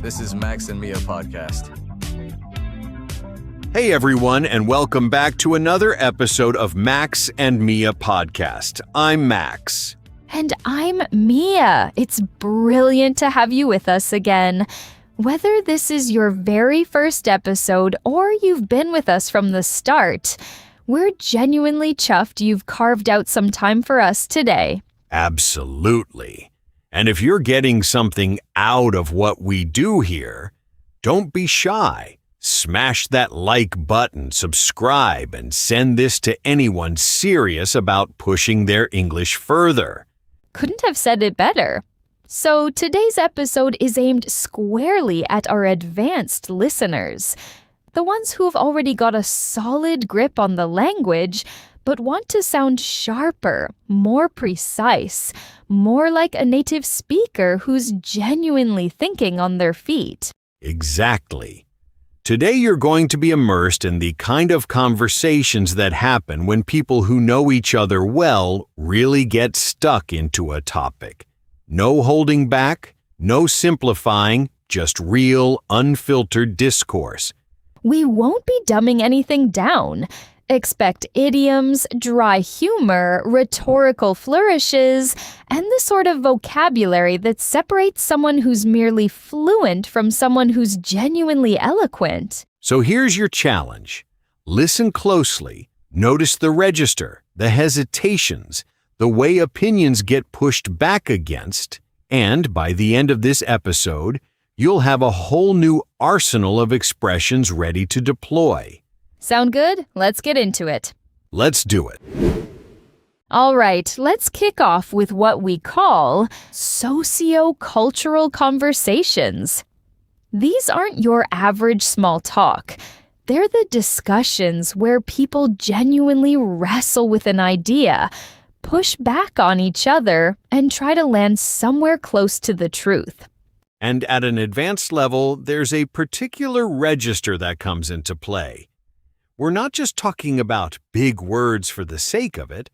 This is Max and Mia podcast. Hey everyone, and welcome back to another episode of Max and Mia podcast. I'm Max. And I'm Mia. It's brilliant to have you with us again. Whether this is your very first episode or you've been with us from the start, we're genuinely chuffed you've carved out some time for us today. Absolutely. And if you're getting something out of what we do here, don't be shy. Smash that like button, subscribe, and send this to anyone serious about pushing their English further. Couldn't have said it better. So today's episode is aimed squarely at our advanced listeners, the ones who have already got a solid grip on the language, but want to sound sharper, more precise, more like a native speaker who's genuinely thinking on their feet. Exactly. Today you're going to be immersed in the kind of conversations that happen when people who know each other well really get stuck into a topic. No holding back, no simplifying, just real, unfiltered discourse. We won't be dumbing anything down. Expect idioms, dry humor, rhetorical flourishes, and the sort of vocabulary that separates someone who's merely fluent from someone who's genuinely eloquent. So here's your challenge. Listen closely. Notice the register, the hesitations, the way opinions get pushed back against, and by the end of this episode, you'll have a whole new arsenal of expressions ready to deploy. Sound good? Let's get into it. Let's do it. All right, let's kick off with what we call sociocultural conversations. These aren't your average small talk. They're the discussions where people genuinely wrestle with an idea, push back on each other, and try to land somewhere close to the truth. And at an advanced level, there's a particular register that comes into play. We're not just talking about big words for the sake of it.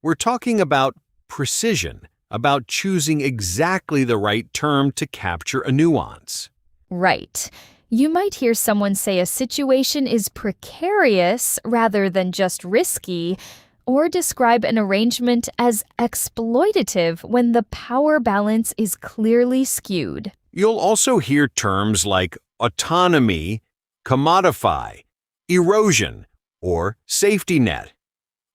We're talking about precision, about choosing exactly the right term to capture a nuance. Right. You might hear someone say a situation is precarious rather than just risky, or describe an arrangement as exploitative when the power balance is clearly skewed. You'll also hear terms like autonomy, commodify, erosion, or safety net.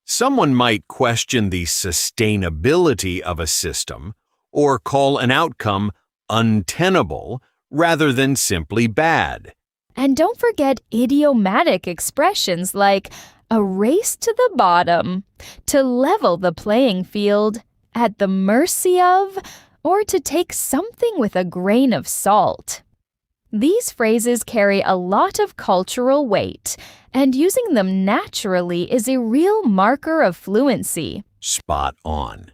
Someone might question the sustainability of a system or call an outcome untenable rather than simply bad. And don't forget idiomatic expressions like a race to the bottom, to level the playing field, at the mercy of, or to take something with a grain of salt. These phrases carry a lot of cultural weight, and using them naturally is a real marker of fluency. Spot on.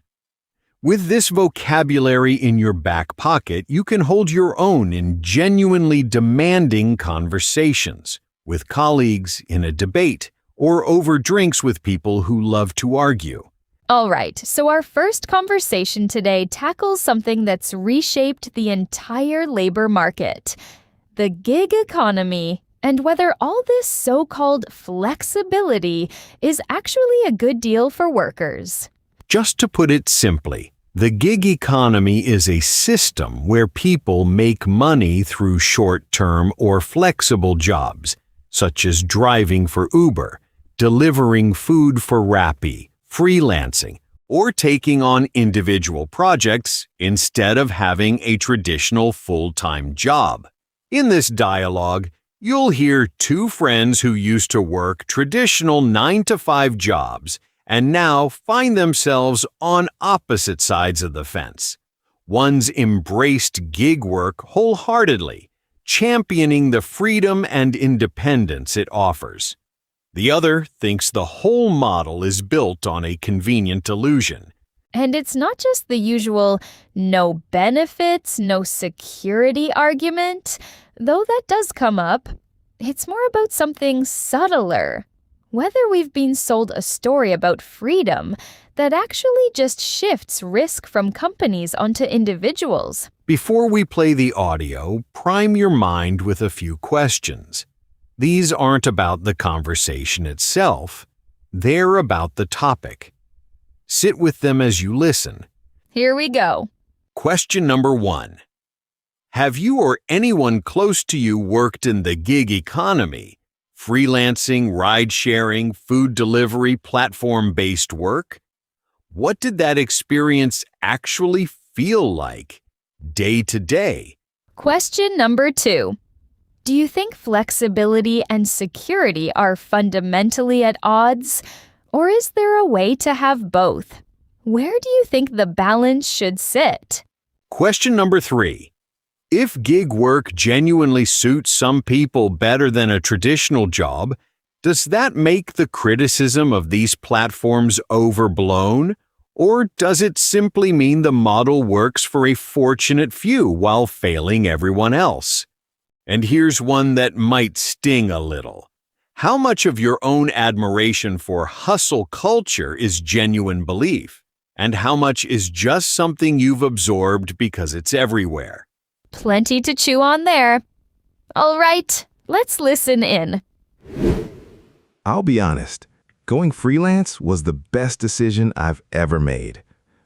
With this vocabulary in your back pocket, you can hold your own in genuinely demanding conversations, with colleagues, in a debate, or over drinks with people who love to argue. All right, so our first conversation today tackles something that's reshaped the entire labor market: the gig economy, and whether all this so-called flexibility is actually a good deal for workers. Just to put it simply, the gig economy is a system where people make money through short-term or flexible jobs, such as driving for Uber, delivering food for Rappi, freelancing, or taking on individual projects instead of having a traditional full-time job. In this dialogue, you'll hear two friends who used to work traditional 9-to-5 jobs and now find themselves on opposite sides of the fence. One's embraced gig work wholeheartedly, championing the freedom and independence it offers. The other thinks the whole model is built on a convenient illusion. And it's not just the usual no benefits, no security argument, though that does come up. It's more about something subtler. Whether we've been sold a story about freedom, that actually just shifts risk from companies onto individuals. Before we play the audio, prime your mind with a few questions. These aren't about the conversation itself. They're about the topic. Sit with them as you listen. Here we go. Question number 1. Have you or anyone close to you worked in the gig economy? Freelancing, ride-sharing, food delivery, platform-based work? What did that experience actually feel like, day to day? Question number 2. Do you think flexibility and security are fundamentally at odds? Or is there a way to have both? Where do you think the balance should sit? Question number 3. If gig work genuinely suits some people better than a traditional job, does that make the criticism of these platforms overblown? Or does it simply mean the model works for a fortunate few while failing everyone else? And here's one that might sting a little. How much of your own admiration for hustle culture is genuine belief? And how much is just something you've absorbed because it's everywhere? Plenty to chew on there. All right, let's listen in. I'll be honest, going freelance was the best decision I've ever made.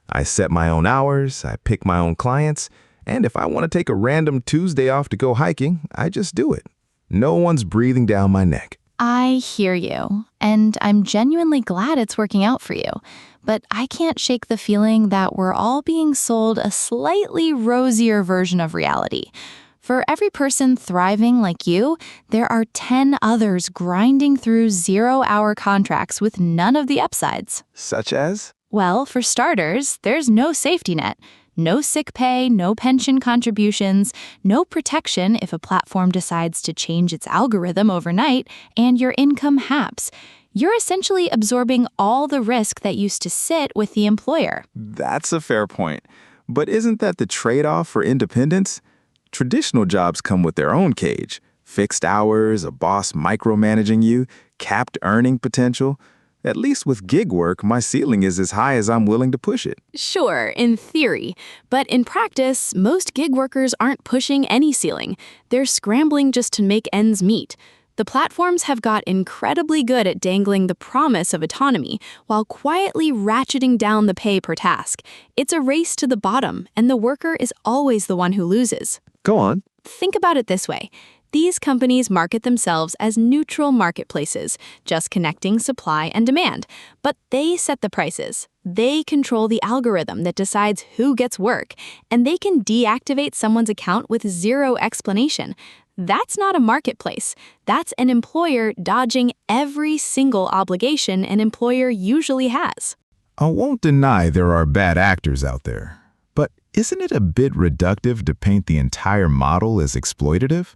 I set my own hours, I pick my own clients, and if I want to take a random Tuesday off to go hiking, I just do it. No one's breathing down my neck. I hear you, and I'm genuinely glad it's working out for you. But I can't shake the feeling that we're all being sold a slightly rosier version of reality. For every person thriving like you, there are 10 others grinding through 0-hour contracts with none of the upsides. Such as? Well, for starters, there's no safety net. No sick pay, no pension contributions, no protection if a platform decides to change its algorithm overnight and your income halves. You're essentially absorbing all the risk that used to sit with the employer. That's a fair point. But isn't that the trade-off for independence? Traditional jobs come with their own cage. Fixed hours, a boss micromanaging you, capped earning potential. At least with gig work, my ceiling is as high as I'm willing to push it. Sure, in theory. But in practice, most gig workers aren't pushing any ceiling. They're scrambling just to make ends meet. The platforms have got incredibly good at dangling the promise of autonomy while quietly ratcheting down the pay per task. It's a race to the bottom, and the worker is always the one who loses. Go on. Think about it this way. These companies market themselves as neutral marketplaces, just connecting supply and demand. But they set the prices. They control the algorithm that decides who gets work, and they can deactivate someone's account with zero explanation. That's not a marketplace. That's an employer dodging every single obligation an employer usually has. I won't deny there are bad actors out there. But isn't it a bit reductive to paint the entire model as exploitative?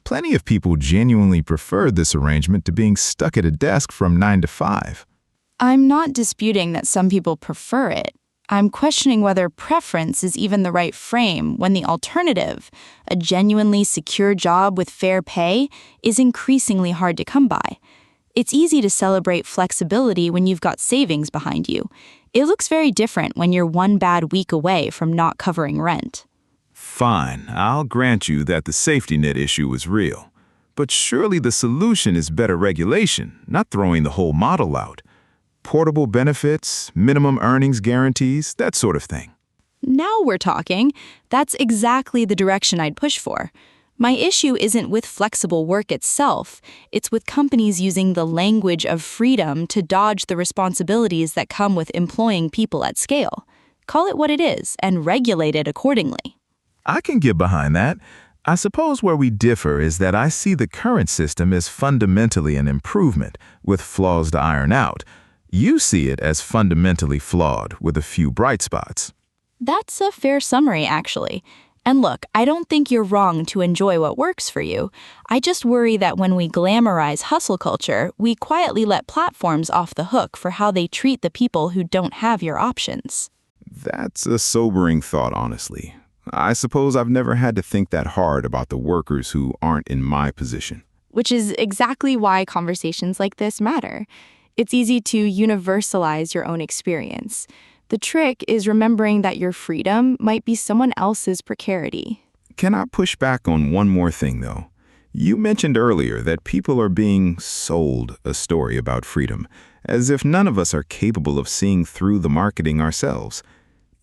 Plenty of people genuinely prefer this arrangement to being stuck at a desk from 9 to 5. I'm not disputing that some people prefer it. I'm questioning whether preference is even the right frame when the alternative, a genuinely secure job with fair pay, is increasingly hard to come by. It's easy to celebrate flexibility when you've got savings behind you. It looks very different when you're one bad week away from not covering rent. Fine, I'll grant you that the safety net issue is real. But surely the solution is better regulation, not throwing the whole model out. Portable benefits, minimum earnings guarantees, that sort of thing. Now we're talking. That's exactly the direction I'd push for. My issue isn't with flexible work itself. It's with companies using the language of freedom to dodge the responsibilities that come with employing people at scale. Call it what it is and regulate it accordingly. I can get behind that. I suppose where we differ is that I see the current system as fundamentally an improvement, with flaws to iron out. You see it as fundamentally flawed, with a few bright spots. That's a fair summary, actually. And look, I don't think you're wrong to enjoy what works for you. I just worry that when we glamorize hustle culture, we quietly let platforms off the hook for how they treat the people who don't have your options. That's a sobering thought, honestly. I suppose I've never had to think that hard about the workers who aren't in my position. Which is exactly why conversations like this matter. It's easy to universalize your own experience. The trick is remembering that your freedom might be someone else's precarity. Can I push back on one more thing, though? You mentioned earlier that people are being sold a story about freedom, as if none of us are capable of seeing through the marketing ourselves.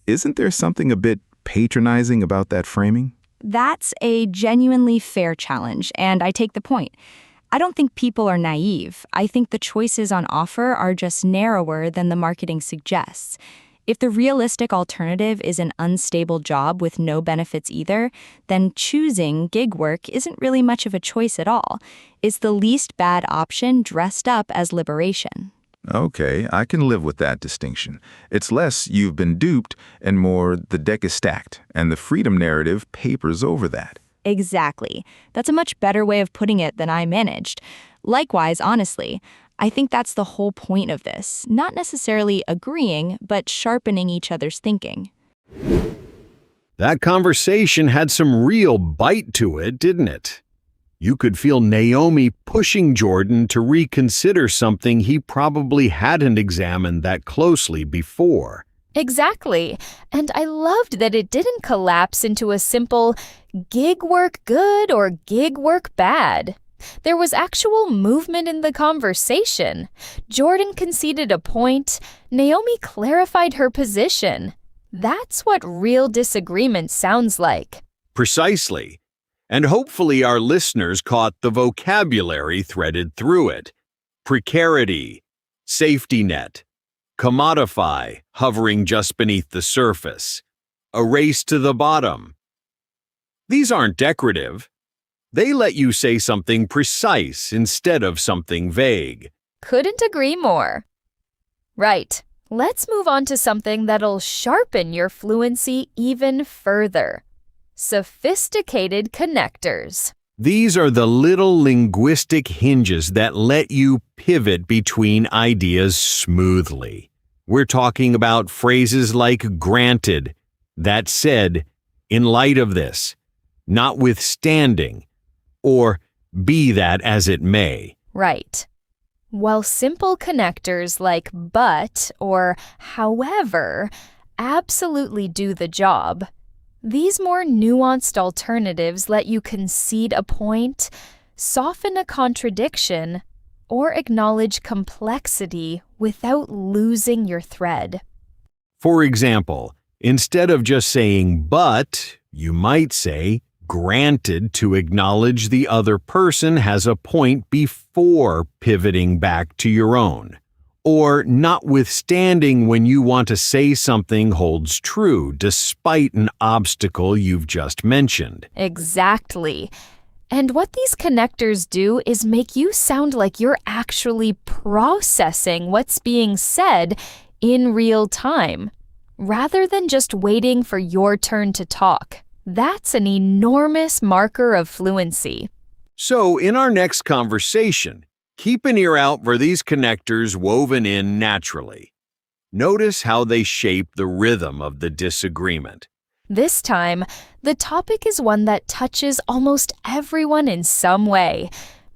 Isn't there something a bit patronizing about that framing? That's a genuinely fair challenge, and I take the point. I don't think people are naive. I think the choices on offer are just narrower than the marketing suggests. If the realistic alternative is an unstable job with no benefits either, then choosing gig work isn't really much of a choice at all. It's the least bad option dressed up as liberation. Okay, I can live with that distinction. It's less you've been duped and more the deck is stacked, and the freedom narrative papers over that. Exactly. That's a much better way of putting it than I managed. Likewise, honestly, I think that's the whole point of this. Not necessarily agreeing, but sharpening each other's thinking. That conversation had some real bite to it, didn't it? You could feel Naomi pushing Jordan to reconsider something he probably hadn't examined that closely before. Exactly. And I loved that it didn't collapse into a simple gig work good or gig work bad. There was actual movement in the conversation. Jordan conceded a point. Naomi clarified her position. That's what real disagreement sounds like. Precisely. And hopefully our listeners caught the vocabulary threaded through it. Precarity, safety net, commodify, hovering just beneath the surface, a race to the bottom. These aren't decorative. They let you say something precise instead of something vague. Couldn't agree more. Right. Let's move on to something that'll sharpen your fluency even further. Sophisticated connectors. These are the little linguistic hinges that let you pivot between ideas smoothly. We're talking about phrases like granted, that said, in light of this, notwithstanding, or be that as it may. Right. While simple connectors like but or however absolutely do the job, these more nuanced alternatives let you concede a point, soften a contradiction, or acknowledge complexity without losing your thread. For example, instead of just saying but, you might say granted to acknowledge the other person has a point before pivoting back to your own. Or notwithstanding when you want to say something holds true despite an obstacle you've just mentioned. Exactly. And what these connectors do is make you sound like you're actually processing what's being said in real time, rather than just waiting for your turn to talk. That's an enormous marker of fluency. So, in our next conversation, keep an ear out for these connectors woven in naturally. Notice how they shape the rhythm of the disagreement. This time, the topic is one that touches almost everyone in some way.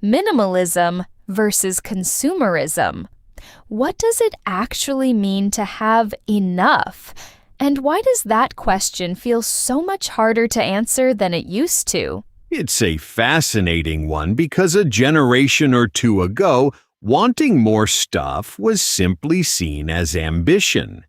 Minimalism versus consumerism. What does it actually mean to have enough? And why does that question feel so much harder to answer than it used to? It's a fascinating one because a generation or two ago, wanting more stuff was simply seen as ambition.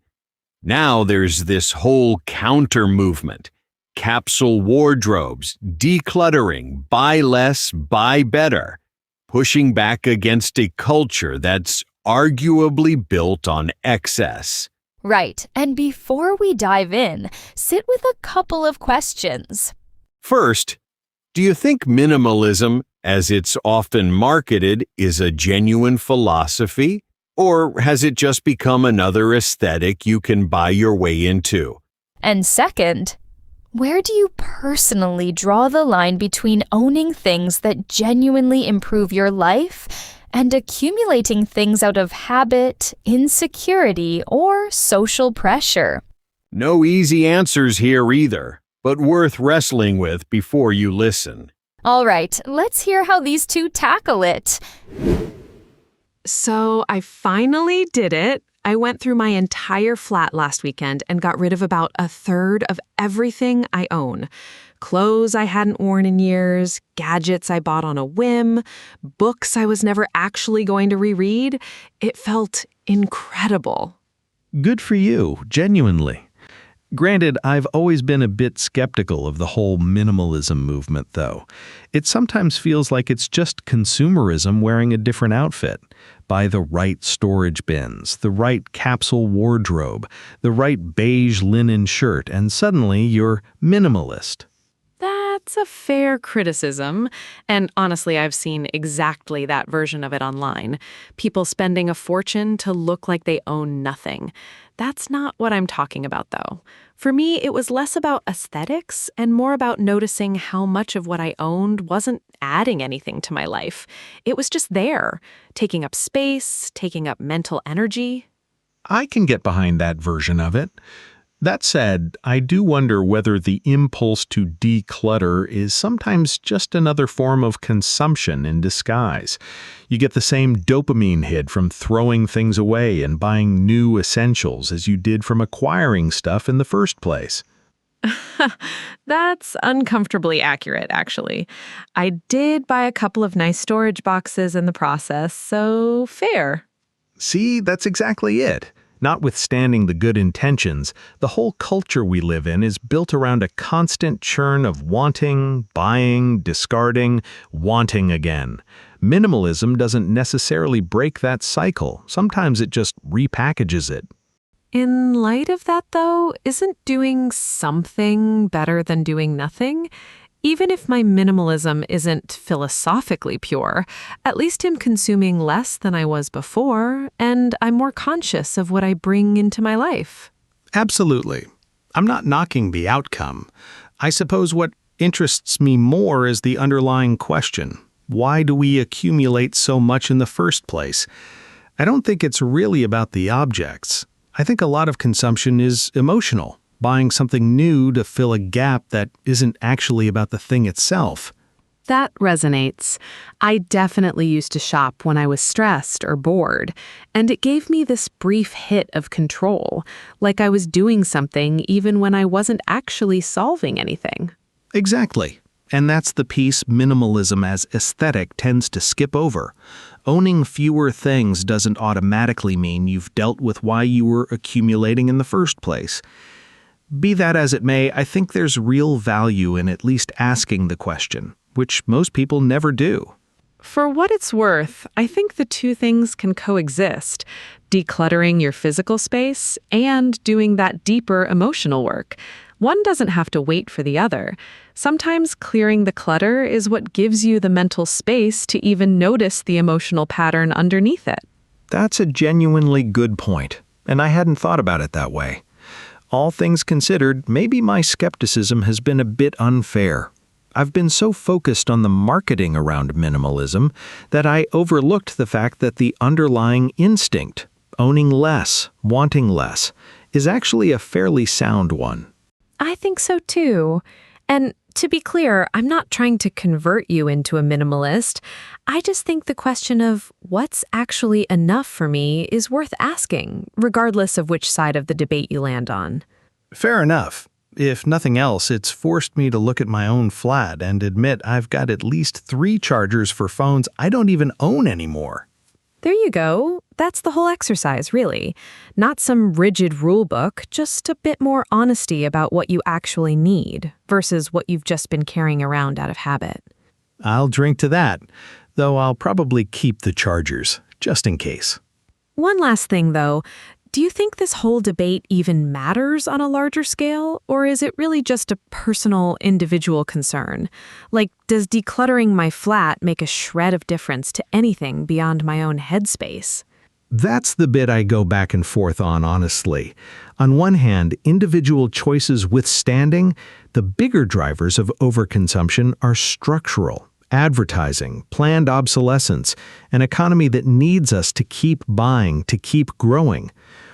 Now there's this whole counter movement. Capsule wardrobes, decluttering, buy less, buy better, pushing back against a culture that's arguably built on excess. Right, and before we dive in, sit with a couple of questions. First, do you think minimalism, as it's often marketed, is a genuine philosophy? Or has it just become another aesthetic you can buy your way into? And second, where do you personally draw the line between owning things that genuinely improve your life and accumulating things out of habit, insecurity, or social pressure? No easy answers here either, but worth wrestling with before you listen. All right, let's hear how these two tackle it. So I finally did it. I went through my entire flat last weekend and got rid of about a third of everything I own. Clothes I hadn't worn in years, gadgets I bought on a whim, books I was never actually going to reread. It felt incredible. Good for you, genuinely. Granted, I've always been a bit skeptical of the whole minimalism movement, though. It sometimes feels like it's just consumerism wearing a different outfit. Buy the right storage bins, the right capsule wardrobe, the right beige linen shirt, and suddenly you're minimalist. That's a fair criticism, and honestly, I've seen exactly that version of it online. People spending a fortune to look like they own nothing. That's not what I'm talking about, though. For me, it was less about aesthetics and more about noticing how much of what I owned wasn't adding anything to my life. It was just there, taking up space, taking up mental energy. I can get behind that version of it. That said, I do wonder whether the impulse to declutter is sometimes just another form of consumption in disguise. You get the same dopamine hit from throwing things away and buying new essentials as you did from acquiring stuff in the first place. That's uncomfortably accurate, actually. I did buy a couple of nice storage boxes in the process, so fair. See, that's exactly it. Notwithstanding the good intentions, the whole culture we live in is built around a constant churn of wanting, buying, discarding, wanting again. Minimalism doesn't necessarily break that cycle. Sometimes it just repackages it. In light of that, though, isn't doing something better than doing nothing? Even if my minimalism isn't philosophically pure, at least I'm consuming less than I was before, and I'm more conscious of what I bring into my life. Absolutely. I'm not knocking the outcome. I suppose what interests me more is the underlying question. Why do we accumulate so much in the first place? I don't think it's really about the objects. I think a lot of consumption is emotional. Buying something new to fill a gap that isn't actually about the thing itself. That resonates. I definitely used to shop when I was stressed or bored, and it gave me this brief hit of control, like I was doing something even when I wasn't actually solving anything. Exactly. And that's the piece minimalism as aesthetic tends to skip over. Owning fewer things doesn't automatically mean you've dealt with why you were accumulating in the first place. Be that as it may, I think there's real value in at least asking the question, which most people never do. For what it's worth, I think the two things can coexist, decluttering your physical space and doing that deeper emotional work. One doesn't have to wait for the other. Sometimes clearing the clutter is what gives you the mental space to even notice the emotional pattern underneath it. That's a genuinely good point, and I hadn't thought about it that way. All things considered, maybe my skepticism has been a bit unfair. I've been so focused on the marketing around minimalism that I overlooked the fact that the underlying instinct, owning less, wanting less, is actually a fairly sound one. I think so too. And to be clear, I'm not trying to convert you into a minimalist. I just think the question of what's actually enough for me is worth asking, regardless of which side of the debate you land on. Fair enough. If nothing else, it's forced me to look at my own flat and admit I've got at least 3 chargers for phones I don't even own anymore. There you go. That's the whole exercise, really. Not some rigid rule book, just a bit more honesty about what you actually need versus what you've just been carrying around out of habit. I'll drink to that, though I'll probably keep the chargers, just in case. One last thing, though. Do you think this whole debate even matters on a larger scale, or is it really just a personal, individual concern? Like, does decluttering my flat make a shred of difference to anything beyond my own headspace? That's the bit I go back and forth on, honestly. On one hand, individual choices withstanding, the bigger drivers of overconsumption are structural. Advertising, planned obsolescence, an economy that needs us to keep buying, to keep growing.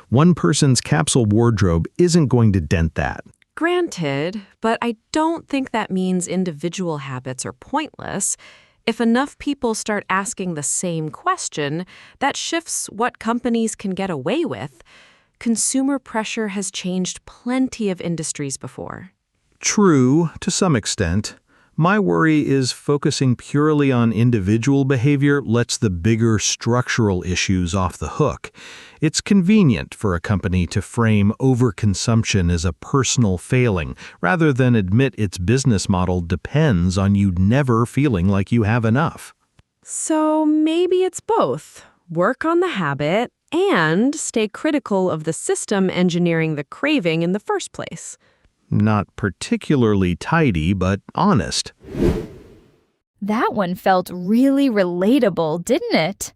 One person's capsule wardrobe isn't going to dent that. Granted, but I don't think that means individual habits are pointless. If enough people start asking the same question, that shifts what companies can get away with. Consumer pressure has changed plenty of industries before. True, to some extent. My worry is focusing purely on individual behavior lets the bigger structural issues off the hook. It's convenient for a company to frame overconsumption as a personal failing, rather than admit its business model depends on you never feeling like you have enough. So maybe it's both. Work on the habit and stay critical of the system engineering the craving in the first place. Not particularly tidy, but honest. That one felt really relatable, didn't it?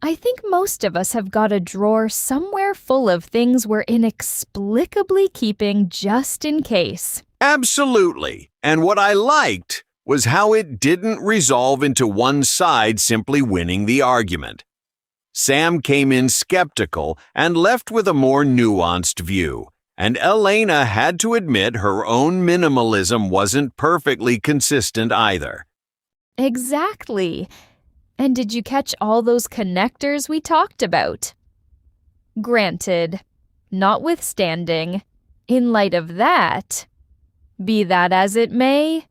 I think most of us have got a drawer somewhere full of things we're inexplicably keeping just in case. Absolutely. And what I liked was how it didn't resolve into one side simply winning the argument. Sam came in skeptical and left with a more nuanced view. And Elena had to admit her own minimalism wasn't perfectly consistent either. Exactly. And did you catch all those connectors we talked about? Granted, notwithstanding, in light of that, be that as it may,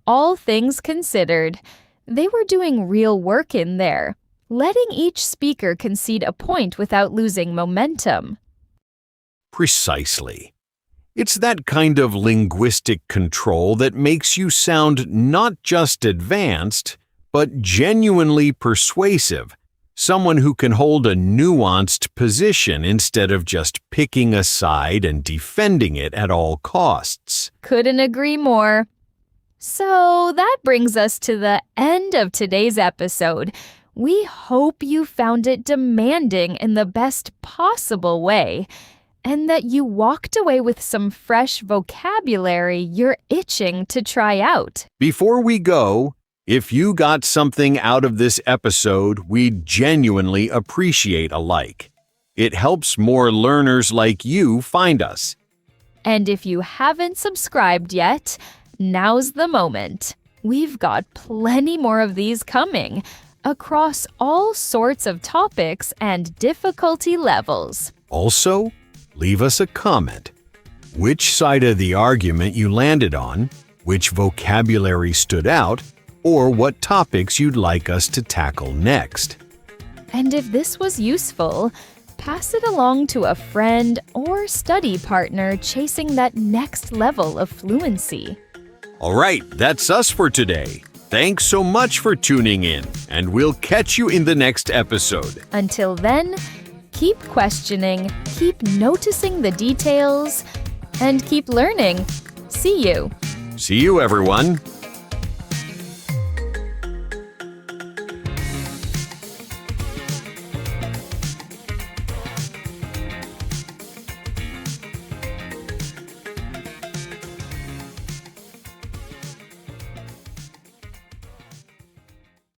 all things considered, they were doing real work in there, letting each speaker concede a point without losing momentum. Precisely. It's that kind of linguistic control that makes you sound not just advanced, but genuinely persuasive, someone who can hold a nuanced position instead of just picking a side and defending it at all costs. Couldn't agree more. So that brings us to the end of today's episode. We hope you found it demanding in the best possible way, and that you walked away with some fresh vocabulary you're itching to try out. Before we go, if you got something out of this episode, we'd genuinely appreciate a like. It helps more learners like you find us. And if you haven't subscribed yet, now's the moment. We've got plenty more of these coming, across all sorts of topics and difficulty levels. Also, leave us a comment. Which side of the argument you landed on, which vocabulary stood out, or what topics you'd like us to tackle next. And if this was useful, pass it along to a friend or study partner chasing that next level of fluency. All right, that's us for today. Thanks so much for tuning in, and we'll catch you in the next episode. Until then, keep questioning, keep noticing the details, and keep learning. See you. See you, everyone.